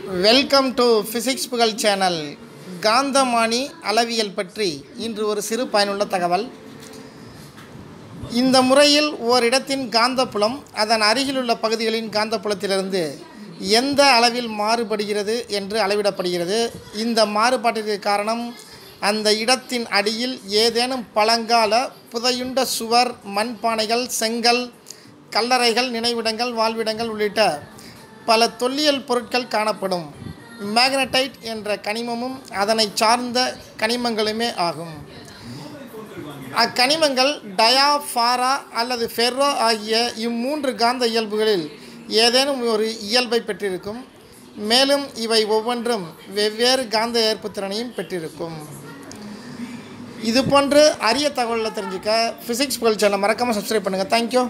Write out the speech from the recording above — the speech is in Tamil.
வெல்கம் டு ஃபிசிக்ஸ் புகழ் சேனல். காந்தமானி அளவியல் பற்றி இன்று ஒரு சிறு பயனுள்ள தகவல். இந்த முறையில் ஓரிடத்தின் காந்தப்புலம் அதன் அருகிலுள்ள பகுதிகளின் காந்தப்புலத்திலிருந்து எந்த அளவில் மாறுபடுகிறது என்று அளவிடப்படுகிறது. இந்த மாறுபாட்டிற்கு காரணம் அந்த இடத்தின் அடியில் ஏதேனும் பழங்கால புதையுண்ட சுவர், மண்பானைகள், செங்கல், கல்லறைகள், நினைவிடங்கள், வாழ்விடங்கள் உள்ளிட்ட பல தொல்லியல் பொருட்கள் காணப்படும். மேக்னடைட் என்ற கனிமமும் அதனை சார்ந்த கனிமங்களுமே ஆகும். அக்கனிமங்கள் டயா, பாரா அல்லது ஃபெர்ரோ ஆகிய இம்மூன்று காந்த இயல்புகளில் ஏதேனும் ஒரு இயல்பை பெற்றிருக்கும். மேலும் இவை ஒவ்வொன்றும் வெவ்வேறு காந்த ஏற்புத்திறனையும் பெற்றிருக்கும். இதுபோன்று அரிய தகவலை தெரிஞ்சுக்க ஃபிசிக்ஸ் புகழ் சேனலை மறக்காமல் சப்ஸ்கிரைப் பண்ணுங்கள். தேங்க்யூ.